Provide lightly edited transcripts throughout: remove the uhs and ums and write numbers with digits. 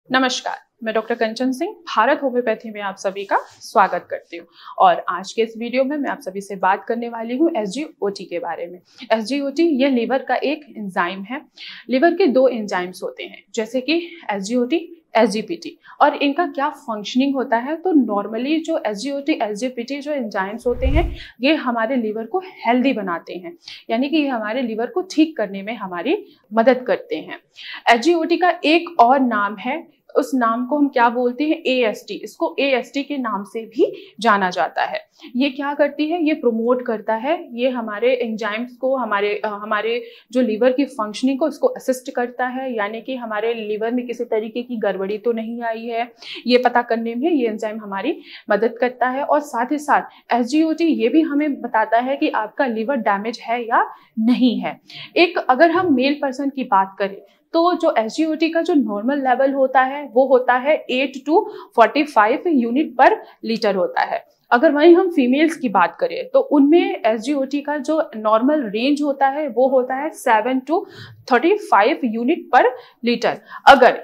नमस्कार, मैं डॉक्टर कंचन सिंह भारत होम्योपैथी में आप सभी का स्वागत करती हूँ। और आज के इस वीडियो में मैं आप सभी से बात करने वाली हूँ SGOT के बारे में। SGOT ये लीवर का एक एंजाइम है। लीवर के दो एंजाइम्स होते हैं, जैसे कि SGOT, SGPT, और इनका क्या फंक्शनिंग होता है। तो नॉर्मली जो SGOT, SGPT जो एंजाइम्स होते हैं ये हमारे लीवर को हेल्दी बनाते हैं, यानी कि ये हमारे लीवर को ठीक करने में हमारी मदद करते हैं। SGOT का एक और नाम है, उस नाम को हम क्या बोलते हैं, AST। इसको AST के नाम से भी जाना जाता है। ये क्या करती है, ये प्रमोट करता है, ये हमारे एंजाइम्स को, हमारे जो लीवर की फंक्शनिंग को इसको असिस्ट करता है, यानी कि हमारे लीवर में किसी तरीके की गड़बड़ी तो नहीं आई है, ये पता करने में ये एंजाइम हमारी मदद करता है। और साथ ही साथ SGOT ये भी हमें बताता है कि आपका लीवर डैमेज है या नहीं है। एक अगर हम मेल पर्सन की बात करें तो जो SGOT का जो नॉर्मल लेवल होता है वो होता है 8 to 45 यूनिट पर लीटर होता है। अगर वहीं हम फीमेल्स की बात करें तो उनमें SGOT का जो नॉर्मल रेंज होता है वो होता है 7 to 35 यूनिट पर लीटर।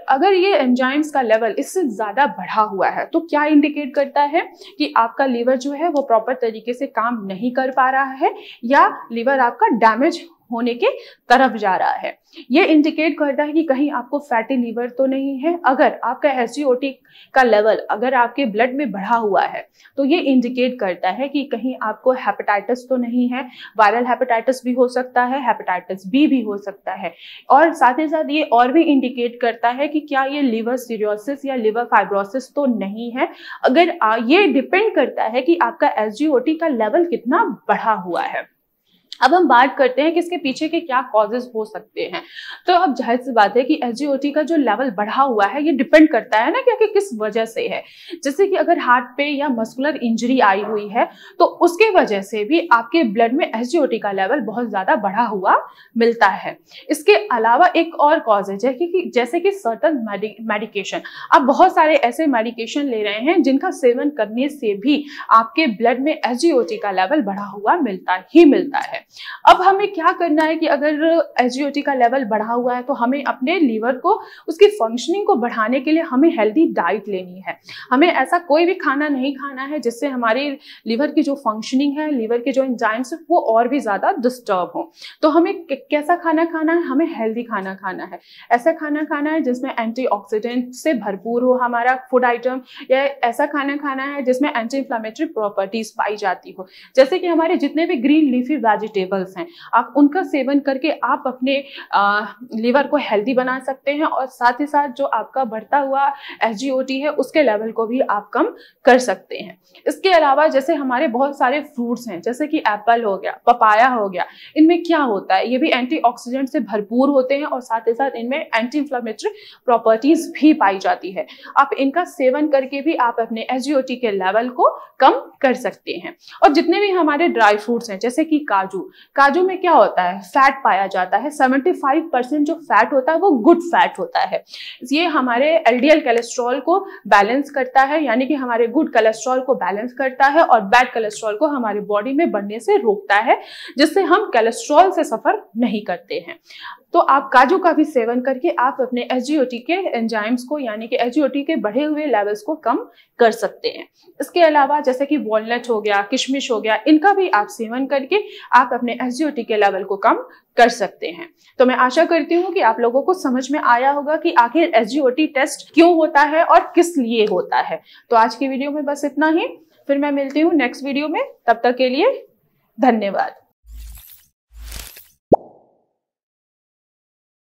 अगर ये एंजाइम्स का लेवल इससे ज़्यादा बढ़ा हुआ है तो क्या इंडिकेट करता है कि आपका लीवर जो है वो प्रॉपर तरीके से काम नहीं कर पा रहा है या लीवर आपका डैमेज होने के तरफ जा रहा है। ये इंडिकेट करता है कि कहीं आपको फैटी लीवर तो नहीं है। अगर आपका SGOT का लेवल अगर आपके ब्लड में बढ़ा हुआ है तो ये इंडिकेट करता है कि कहीं आपको हेपेटाइटिस तो नहीं है। वायरल हेपेटाइटिस भी हो सकता है, हेपेटाइटिस बी भी हो सकता है। और साथ ही साथ ये और भी इंडिकेट करता है कि क्या ये लिवर सिरोसिस या लिवर फाइब्रोसिस तो नहीं है। अगर ये डिपेंड करता है कि आपका SGOT का लेवल कितना बढ़ा हुआ है। अब हम बात करते हैं कि इसके पीछे के क्या कॉजेज हो सकते हैं। तो अब जाहिर सी बात है कि SGOT का जो लेवल बढ़ा हुआ है ये डिपेंड करता है ना कि किस वजह से है। जैसे कि अगर हार्ट पे या मस्कुलर इंजरी आई हुई है तो उसके वजह से भी आपके ब्लड में SGOT का लेवल बहुत ज्यादा बढ़ा हुआ मिलता है। इसके अलावा एक और कॉज है जैसे कि सर्टन मेडिकेशन। आप बहुत सारे ऐसे मेडिकेशन ले रहे हैं जिनका सेवन करने से भी आपके ब्लड में SGOT का लेवल बढ़ा हुआ मिलता है। अब हमें क्या करना है कि अगर SGOT का लेवल बढ़ा हुआ है तो हमें अपने लीवर को, उसकी फंक्शनिंग को बढ़ाने के लिए हमें हेल्दी डाइट लेनी है। हमें ऐसा कोई भी खाना नहीं खाना है जिससे हमारी लीवर की जो फंक्शनिंग है, लीवर के जो एंजाइम्स है वो और भी ज्यादा डिस्टर्ब हो। तो हमें कैसा खाना खाना है, हमें हेल्दी खाना खाना है। ऐसा खाना खाना है जिसमें एंटीऑक्सीडेंट से भरपूर हो हमारा फूड आइटम, या ऐसा खाना खाना है जिसमें एंटी इंफ्लेमेटरी प्रॉपर्टीज पाई जाती हो। जैसे कि हमारे जितने भी ग्रीन लीफी वेजिटेबल्स हैं, आप उनका सेवन करके आप अपने लीवर को हेल्दी बना सकते हैं। और साथ ही साथ जो आपका बढ़ता हुआ SGOT है उसके लेवल को भी आप कम कर सकते हैं। इसके अलावा जैसे हमारे बहुत सारे फ्रूट्स हैं, जैसे कि एप्पल हो गया, पपाया हो गया, इनमें क्या होता है, ये भी एंटीऑक्सीडेंट से भरपूर होते हैं और साथ ही साथ इनमें एंटी इंफ्लेमेटरी प्रॉपर्टीज भी पाई जाती है। आप इनका सेवन करके भी आप अपने SGOT के लेवल को कम कर सकते हैं। और जितने भी हमारे ड्राई फ्रूट्स हैं, जैसे कि काजू में क्या होता है, फैट पाया जाता है। 75% जो फैट होता है वो गुड फैट होता है। ये हमारे LDL कोलेस्ट्रॉल को बैलेंस करता है, यानी कि हमारे गुड कोलेस्ट्रॉल को बैलेंस करता है और बैड कोलेस्ट्रॉल को हमारे बॉडी में बढ़ने से रोकता है, जिससे हम कोलेस्ट्रॉल से सफर नहीं करते हैं। तो आप काजू का भी सेवन करके आप अपने SGOT के एंजाइम्स को, यानी कि SGOT के बढ़े हुए लेवल्स को कम कर सकते हैं। इसके अलावा जैसे कि वॉलनट हो गया, किशमिश हो गया, इनका भी आप सेवन करके आप अपने SGOT के लेवल को कम कर सकते हैं। तो मैं आशा करती हूँ कि आप लोगों को समझ में आया होगा कि आखिर SGOT टेस्ट क्यों होता है और किस लिए होता है। तो आज की वीडियो में बस इतना ही, फिर मैं मिलती हूँ नेक्स्ट वीडियो में। तब तक के लिए धन्यवाद।